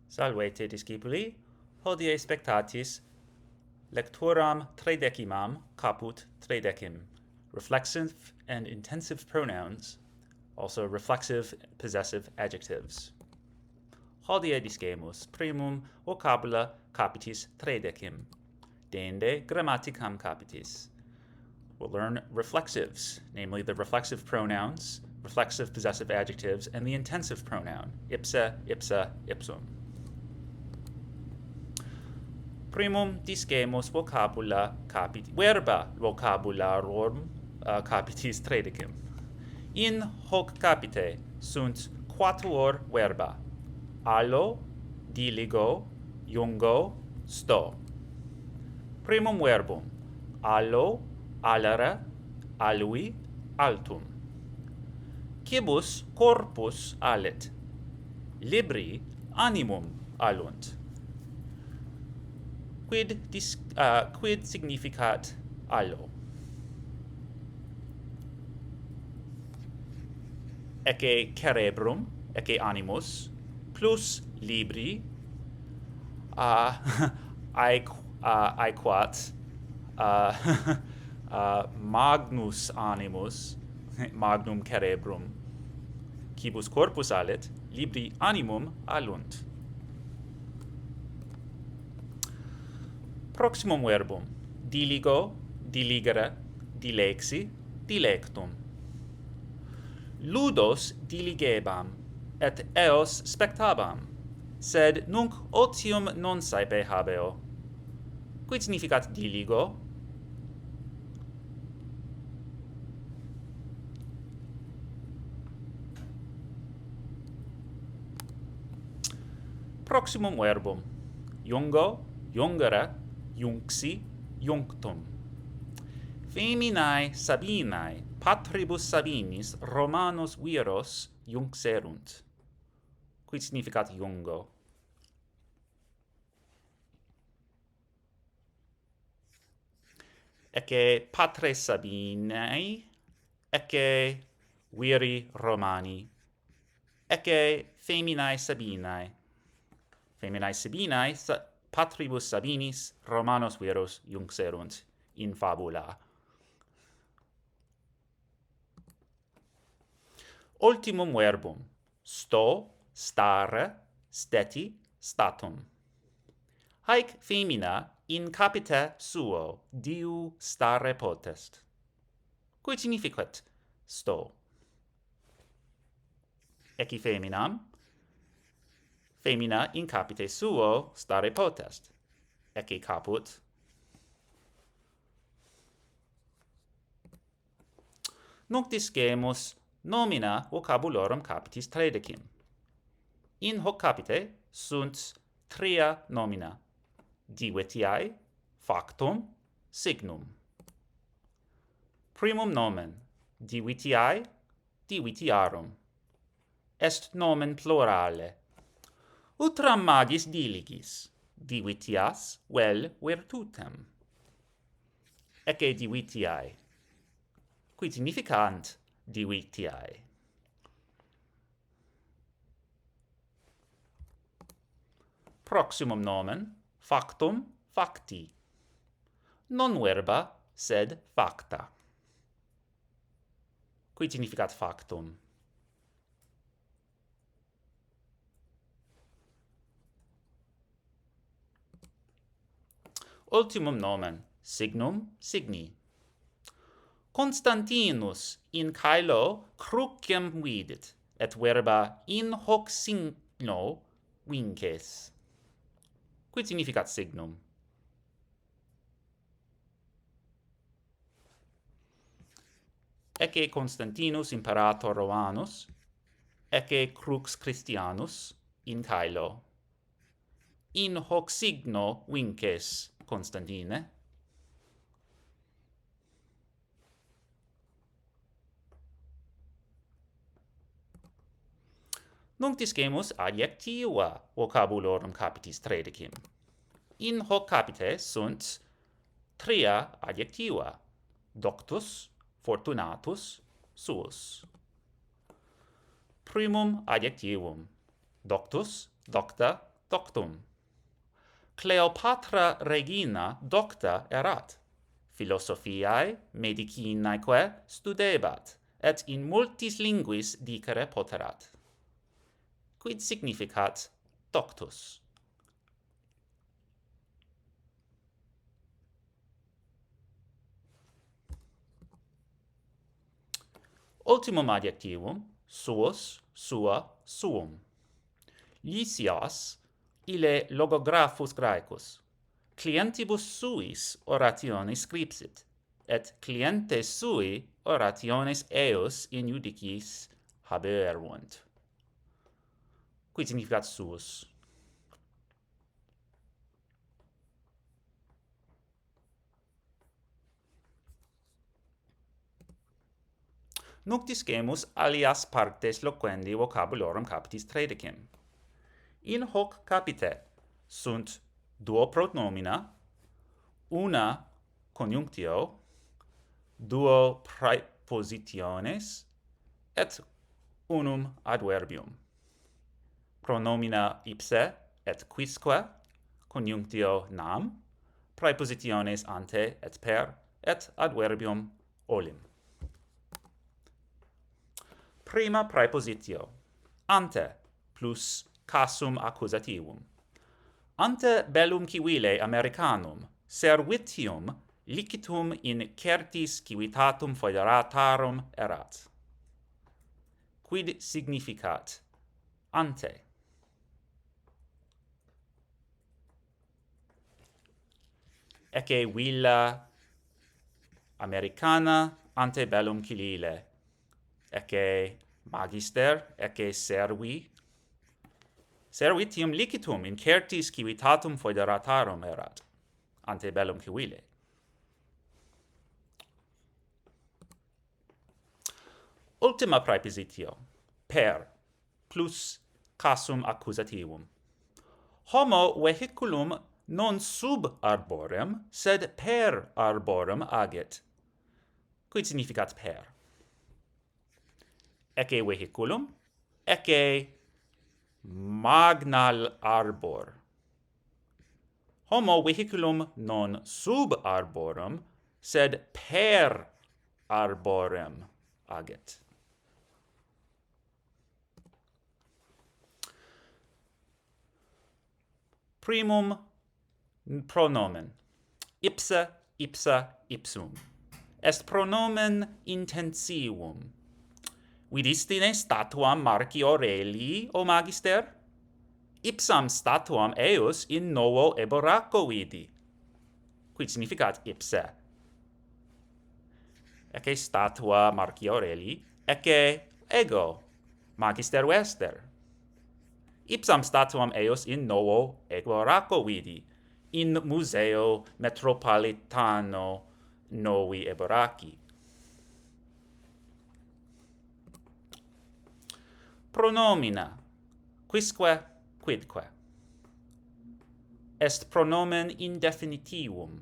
Salvete discipuli, hodie spectatis lectūram trēdecimam caput trēdecim, reflexive and intensive pronouns, also reflexive possessive adjectives. Hodie discemus primum vocabula capitis trēdecim, deinde grammaticam capitis. We'll learn reflexives, namely the reflexive pronouns, reflexive possessive adjectives, and the intensive pronoun, ipsa, ipsa, ipsum. Primum discemus vocabula capitis, verba vocabularum capitis trēdecim. In hoc capite sunt quatuor verba: allo, diligo, jungo, sto. Primum verbum: allo, allere, allui, altum. Quibus corpus allet, libri animum allunt. Quid significat allo? Ecce cerebrum, ecce animus, plus libri, aequat, magnus animus, magnum cerebrum, quibus corpus allet, libri animum allunt. Proximum verbum: diligo, diligere, dilexi, dilectum. Ludos diligebam, et eos spectabam, sed nunc otium non saepe habeo. Quid significat diligo? Proximum verbum: jungo, jungere, junxi, junctum. Feminae Sabinae, patribus Sabinis, Romanos viros junxerunt. Quid significat jungo? Ecce patres Sabinae, ecce viri Romani, ecce feminae Sabinae. Feminae Sabinae, patribus Sabinis, Romanos viros junxerunt in fabula. Ultimum verbum: sto, stare, steti, statum. Haec femina in capite suo diu stare potest. Quid significat sto? Ecce feminam, femina in capite suo stare potest. Ecce caput. Nunc discemus nomina vocabulorum capitis trēdecim. In hoc capite sunt tria nomina: divitiae, factum, signum. Primum nomen: divitiae, divitiarum. Est nomen plurale. Utram magis diligis, divitias vel virtutem. Ecce divitiae. Quid significant divitiae? Proximum nomen: factum, facti. Non verba, sed facta. Quid significat factum? Ultimum nomen: signum, signi. Constantinus in caelo cruciam vidit, et verba in hoc signo vinces. Quid significat signum? Ecce Constantinus imperator Romanus, ecce crux Christianus in caelo. In hoc signo vinces Constantine. Nunc discemus adjectiva vocabulorum capitis trēdecim. In hoc capite sunt tria adjectiva: doctus, fortunatus, suus. Primum adjectivum: doctus, docta, doctum. Cleopatra regina docta erat. Philosophiae medicinaeque studebat, et in multis linguis dicere poterat. Quid significat doctus? Ultimum adjectivum, suus, sua, suum. Lysias, ille logographus graecus, clientibus suis orationes scripsit, et clientes sui orationes eos in judicis haberunt. Quid significat suus? Nunc discemus alias partes loquendi vocabulorum capitis trēdecim. In hoc capite sunt duo pronomina, una conjunctio, duo praepositiones, et unum adverbium. Pronomina ipse et quisque, conjunctio nam, praepositiones ante et per, et adverbium olim. Prima praepositio, ante plus casum accusativum. Ante bellum civile Americanum servitium licitum in certis civitatum foederatarum erat. Quid significat ante? Ecce villa Americana ante bellum civile. Ecce magister, ecce servitium licitum in certis civitatum foederatarum erat, ante bellum civile. Ultima praepositio, per, plus casum accusativum. Homo vehiculum non sub arborem, sed per arborem agit. Quid significat per? Ecce vehiculum, ecce magnal arbor. Homo vehiculum non sub arborem, sed per arborem agit. Primum pronomen, ipse, ipsa, ipsum, est pronomen intensivum. Vidistine statuam Marci Aurelii, o magister? Ipsam statuam eos in novo eboraco vidi. Quid significat ipse? Ecce statua Marci Aurelii, ecce ego, magister vester. Ipsam statuam eos in novo eboraco vidi, in museo metropolitano novi eboraci. Pronomina, quisque, quidque. Est pronomen indefinitivum,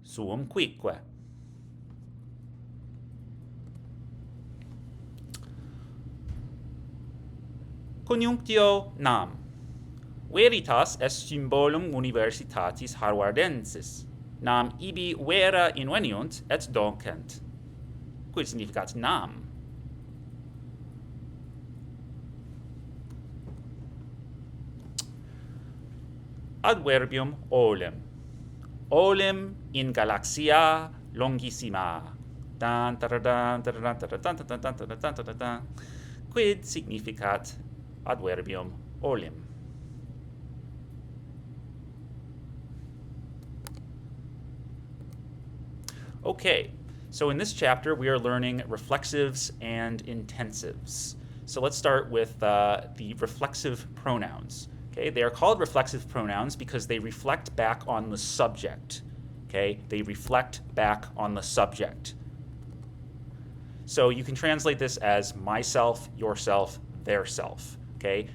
suum quique. Conjunctio nam. Veritas est symbolum universitatis harvardensis. Nam ibi vera inveniunt et docent. Quid significat nam? Adverbium olim. Olim in galaxia longissima. Quid significat adverbium olim? Okay, so in this chapter we are learning reflexives and intensives. So let's start with the reflexive pronouns. Okay, they are called reflexive pronouns because they reflect back on the subject. Okay, they reflect back on the subject. So you can translate this as myself, yourself, their self. Okay,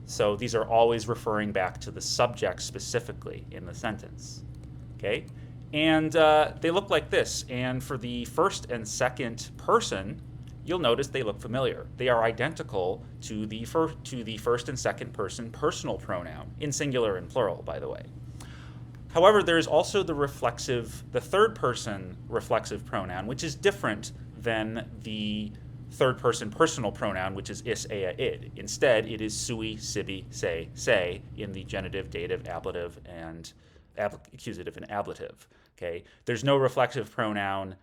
so these are always referring back to the subject specifically in the sentence. Okay, and they look like this. And for the first and second person, you'll notice they look familiar. They are identical to the first and second person personal pronoun, in singular and plural, by the way. However, there's also the third person reflexive pronoun, which is different than the third person personal pronoun, which is is, ea, id. Instead, it is sui, sibi, say in the genitive, dative, ablative, and accusative and ablative. Okay? There's no reflexive pronoun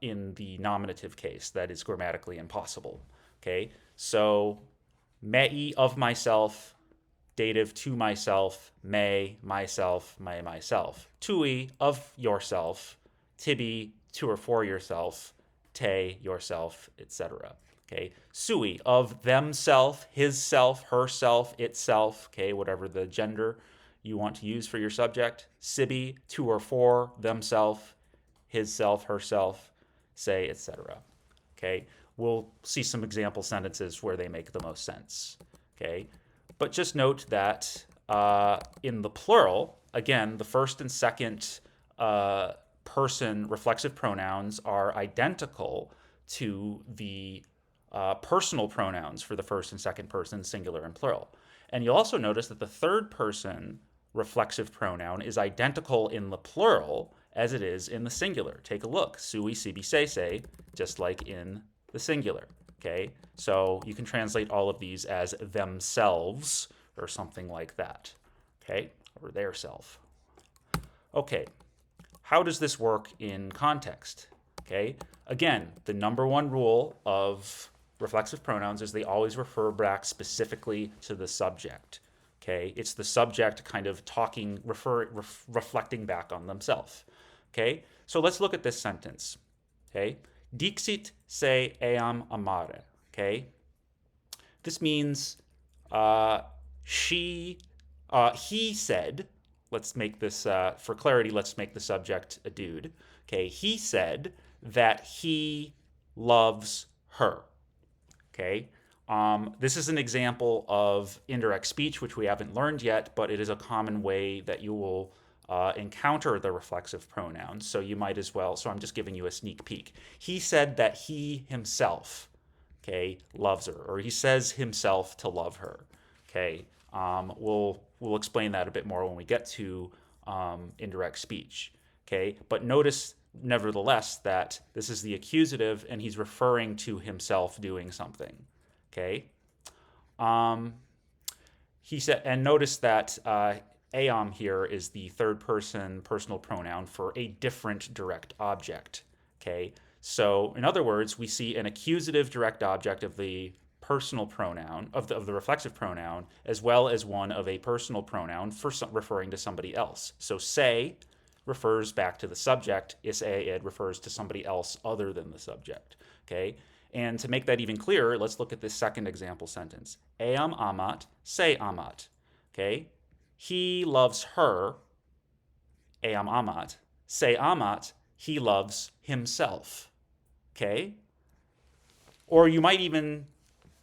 in the nominative case. That is grammatically impossible. Okay? So, mei, of myself, dative, to myself, myself, myself. Tui, of yourself, tibi, to or for yourself, te, yourself, etc. Okay, sui, of themself, his self, herself, itself, okay, whatever the gender you want to use for your subject. Sibi, to or for themself, his self, herself, say, etc. Okay, we'll see some example sentences where they make the most sense. Okay, but just note that in the plural, again, the first and second person reflexive pronouns are identical to the personal pronouns for the first and second person, singular and plural. And you'll also notice that the third person reflexive pronoun is identical in the plural as it is in the singular. Take a look. Sui, sibi, say, just like in the singular. Okay, so you can translate all of these as themselves or something like that. Okay, or their self. Okay, how does this work in context? Okay, again, the number one rule of reflexive pronouns is they always refer back specifically to the subject. Okay, it's the subject kind of reflecting back on themselves. Okay, so let's look at this sentence. Okay, Dixit se eam amare. Okay, this means he said. Let's make this for clarity. Let's make the subject a dude. Okay, he said that he loves her. Okay, this is an example of indirect speech, which we haven't learned yet, but it is a common way that you will encounter the reflexive pronouns, so you might as well. So I'm just giving you a sneak peek. He said that he himself, okay, loves her, or he says himself to love her. Okay, we'll explain that a bit more when we get to indirect speech. Okay, but notice nevertheless that this is the accusative, and he's referring to himself doing something. Okay, he said, and notice that eam here is the third person personal pronoun for a different direct object. Okay, so in other words, we see an accusative direct object of the personal pronoun, of the reflexive pronoun, as well as one of a personal pronoun for referring to somebody else. So say refers back to the subject, is, id refers to somebody else other than the subject. Okay, and to make that even clearer, let's look at this second example sentence. Eam amat, say amat. Okay, he loves her, eam amat. Say amat, he loves himself. Okay, or you might even,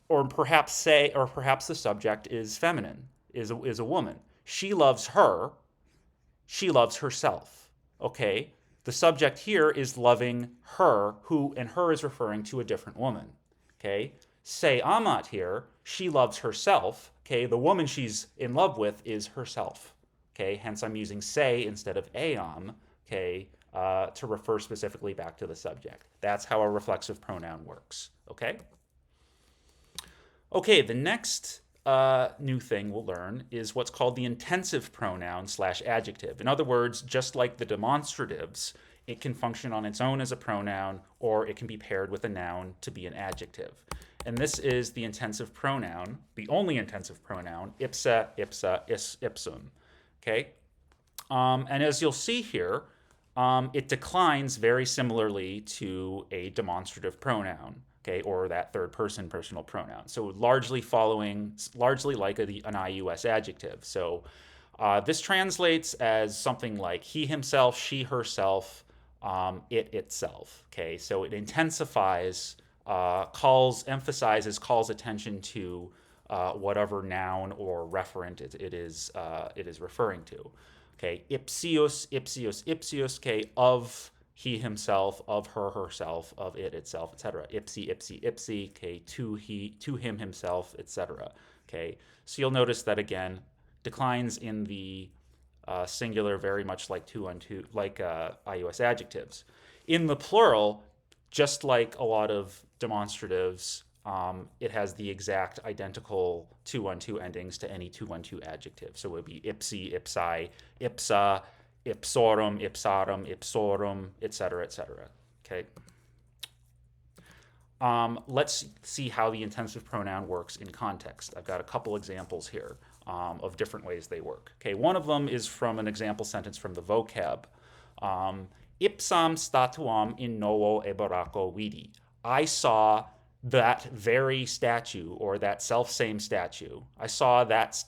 or perhaps the subject is feminine, is a woman. She loves her, she loves herself. Okay, the subject here is loving her, and her is referring to a different woman. Okay, say amat here, she loves herself. Okay, the woman she's in love with is herself. Okay, hence I'm using say instead of eam. Okay, to refer specifically back to the subject. That's how a reflexive pronoun works. Okay. Okay, the next new thing we'll learn is what's called the intensive pronoun / adjective. In other words, just like the demonstratives, it can function on its own as a pronoun, or it can be paired with a noun to be an adjective. And this is the intensive pronoun, the only intensive pronoun, ipsa, ipsa, ipsum. Okay? And as you'll see here, it declines very similarly to a demonstrative pronoun. Okay, or that third person personal pronoun. So largely like an IUS adjective. So this translates as something like he himself, she herself, it itself. Okay, so it intensifies, emphasizes, calls attention to whatever noun or referent it is referring to. Okay, ipsius, ipsius, ipsius. Okay, of he himself, of her herself, of it itself, etc. Ipsi, ipsi, ipsi, okay, to him himself, etc. Okay, so you'll notice that again, declines in the singular very much like two on two, like IUS adjectives. In the plural, just like a lot of demonstratives, it has the exact identical 2-on-2 endings to any 2-on-2 adjective. So it would be ipsi, ipsi, ipsa, ipsorum, ipsarum, ipsorum, etc., etc. Okay. Let's see how the intensive pronoun works in context. I've got a couple examples here of different ways they work. Okay, one of them is from an example sentence from the vocab. Ipsam statuam in novo ebaraco vidi. I saw that very statue, or that self-same statue. I saw that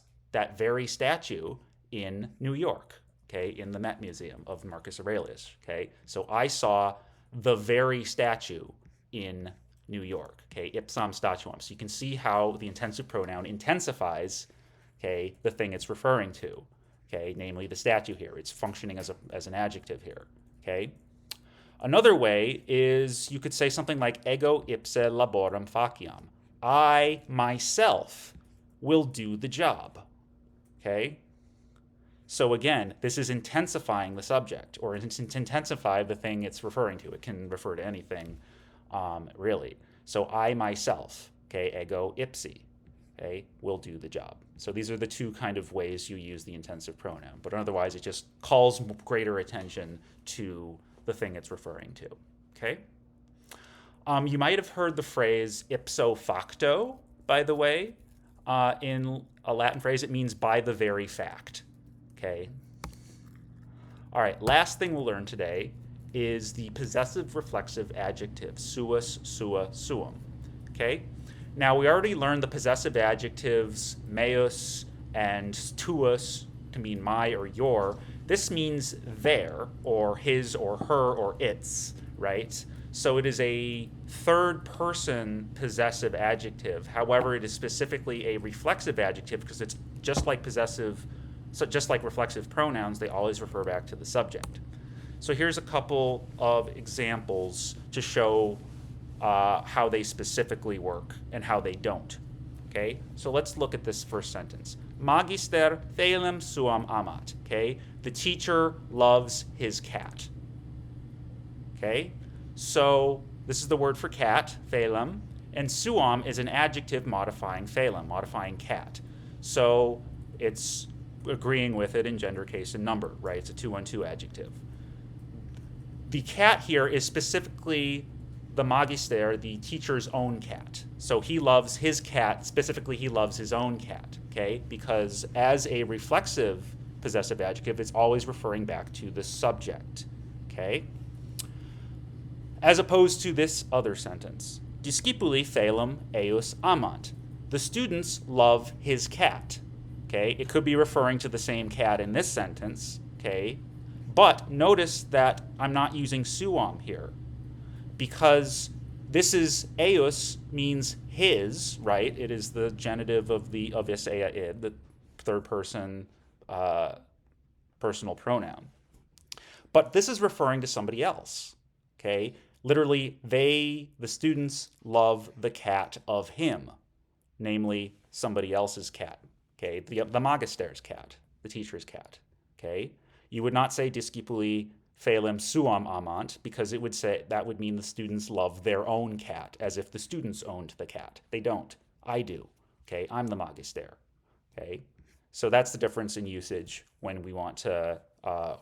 very statue in New York, okay, in the Met Museum of Marcus Aurelius. Okay, so I saw the very statue in New York. Okay, ipsam statuam. So you can see how the intensive pronoun intensifies, okay, the thing it's referring to. Okay, namely the statue here. It's functioning as an adjective here. Okay. Another way is you could say something like ego ipse laborem faciam. I myself will do the job. Okay? So again, this is intensifying the subject, or it's intensify the thing it's referring to. It can refer to anything, really. So I myself, okay, ego ipsi, okay, will do the job. So these are the two kind of ways you use the intensive pronoun. But otherwise, it just calls greater attention to the thing it's referring to. Okay. You might have heard the phrase ipso facto, by the way. In a Latin phrase, it means by the very fact. Okay. All right, last thing we'll learn today is the possessive reflexive adjective, suis, sua, suum. Okay. Now, we already learned the possessive adjectives meus and tuus to mean my or your. This means their, or his, or her, or its, right? So it is a third-person possessive adjective. However, it is specifically a reflexive adjective because it's just like possessive, so just like reflexive pronouns, they always refer back to the subject. So here's a couple of examples to show how they specifically work and how they don't. Okay, so let's look at this first sentence. Magister thelem suam amat. Okay, the teacher loves his cat. Okay, so this is the word for cat, thelem, and suam is an adjective modifying thelem, modifying cat. So it's agreeing with it in gender, case, and number, right? It's a 2-on-2 adjective. The cat here is specifically the magister, the teacher's own cat. So he loves his cat, specifically he loves his own cat, okay? Because as a reflexive possessive adjective, it's always referring back to the subject, okay? As opposed to this other sentence, discipuli thelem eius amant. The students love his cat, okay? It could be referring to the same cat in this sentence, okay? But notice that I'm not using suam here, because this is eius means his, right? It is the genitive of isea id, the third person personal pronoun. But this is referring to somebody else, okay? Literally, the students love the cat of him, namely somebody else's cat, okay? The magister's cat, the teacher's cat, okay? You would not say discipuli thelem suam amant, because it would say that would mean the students love their own cat, as if the students owned the cat. They don't. I do. Okay, I'm the magister. Okay, so that's the difference in usage when we want to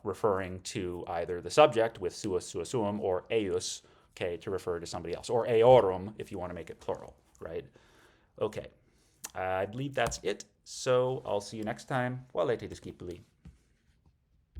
referring to either the subject with suis, sua, suum, or eius, okay, to refer to somebody else, or eorum if you want to make it plural, right? Okay, I believe that's it. So I'll see you next time. Valete discipuli.